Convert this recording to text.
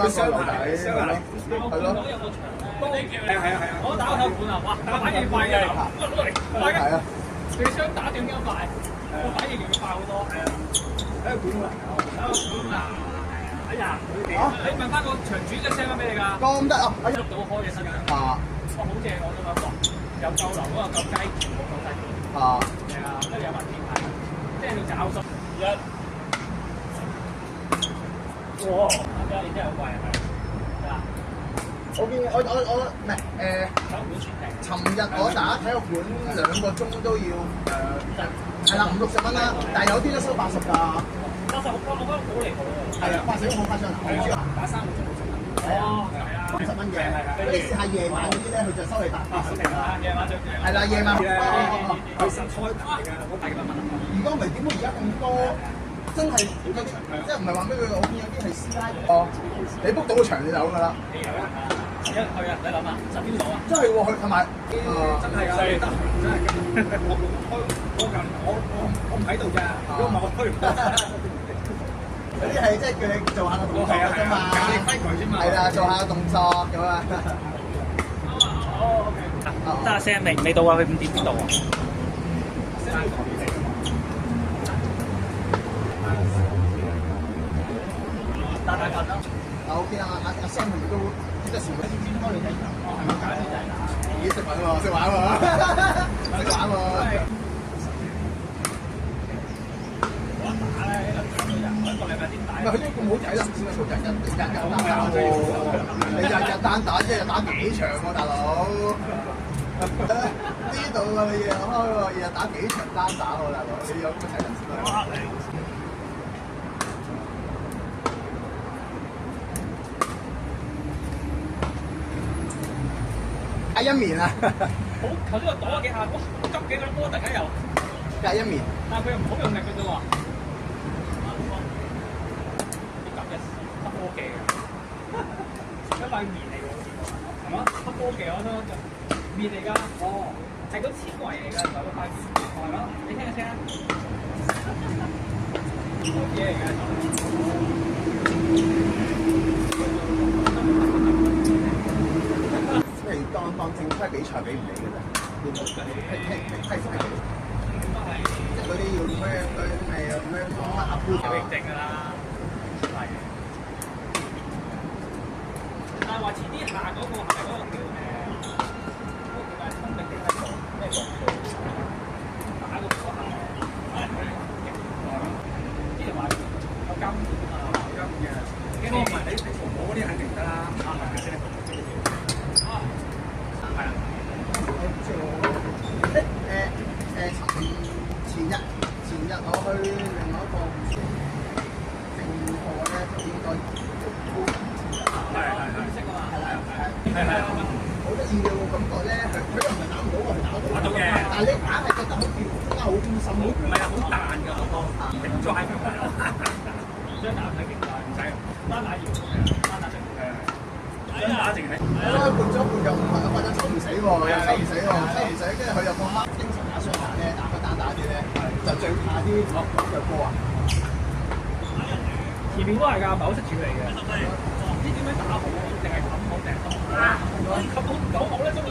雙牛底，係咯，係咯，我打個盤啊，哇！反應快嘅，快嘅，係啊，你想打斷幾快？個反應仲要快好多。係啊，喺個盤啊，哎呀，你問翻個場主嘅聲俾你㗎。咁得啊，喐到開嘅身㗎。啊哇，好正我都覺得，有夠流嗰個夠雞，全部夠雞。啊，係啊，跟住有埋天牌，即係要找數。哇！啱啱你真係好貴啊！係啊，我見我唔係手盤全停。尋日我打體育館2個鐘都要係啦50-60蚊啦，但係有啲都收80㗎。我覺得好離譜喎。係啊，80好誇張啊！我唔知啊，打3個鐘60蚊。係啊，50蚊嘅。你試下夜晚嗰啲咧，佢就收你80。夜晚最正。係啦，夜晚。佢實開牌㗎，好大嘅問題。如果唔係點會而家咁多？真係好多場，即係唔係話咩？佢我見有啲係師奶哦，你 book 到個場你就咁㗎啦。一去啊，你諗下10點到啊？真係喎，佢同埋真係啊！得真係我唔喺度㗎，如果唔係我推唔得。有啲係即係叫你做下個動作啫嘛，教你規矩啫嘛。係啦，做下個動作咁啊。哦，OK。得阿 Sam 未到啊？佢5點邊度啊？打緊啦。我見阿 Sam 係咪都即係時不時開你睇場？係咪搞啲仔打？咦，識玩喎，識玩喎，識玩喎。唔係佢都咁好睇啦，唔知佢日單打喎，你日單打一日打幾場喎，大佬？呢度啊，你日日開喎，日日打幾場單打喎，大佬？你有咁嘅體能先得。隔一面啊！好，頭先我躲咗幾下，哇！執幾個波突然間又隔一面，但係佢又唔好用力嘅啫喎。黑科技嘅，一塊面嚟㗎，係嘛？黑科技我都面嚟㗎，哦，係個纖維嚟㗎，唔係個塊面，係嘛？你聽下聲啊，好嘢嚟嘅。譬如當正規比賽俾唔俾嘅啫，要批即係嗰啲要咩講乜 approve 有認證㗎啦，係。但係話遲啲下嗰個係嗰個叫嗰個叫咩通力定係咩國打個波下，啲人話有金啊，有金嘅。嗰個唔係你我嗰啲肯定得啦，啱唔啱先？係啊。前日我去另外一個正課咧，就應該係好得意嘅喎，感覺咧，佢又唔係打唔到喎，係打到嘅，但係你硬係覺得好似真係好專心，唔係啊，好彈㗎嗰個，定咗喺佢嗰度，張打唔使勁大，唔使單打要，單打張打淨係，換咗換又唔係，或者抽唔死喎，又抽唔死喎，抽唔死，跟住佢又覺得經常打雙打咧，打開單打啲咧，就最怕啲腳波啊！前面都係㗎，唔係好識處理嘅，唔知點樣打好，定係冚好定係冚好，冚好唔到好咧，中咗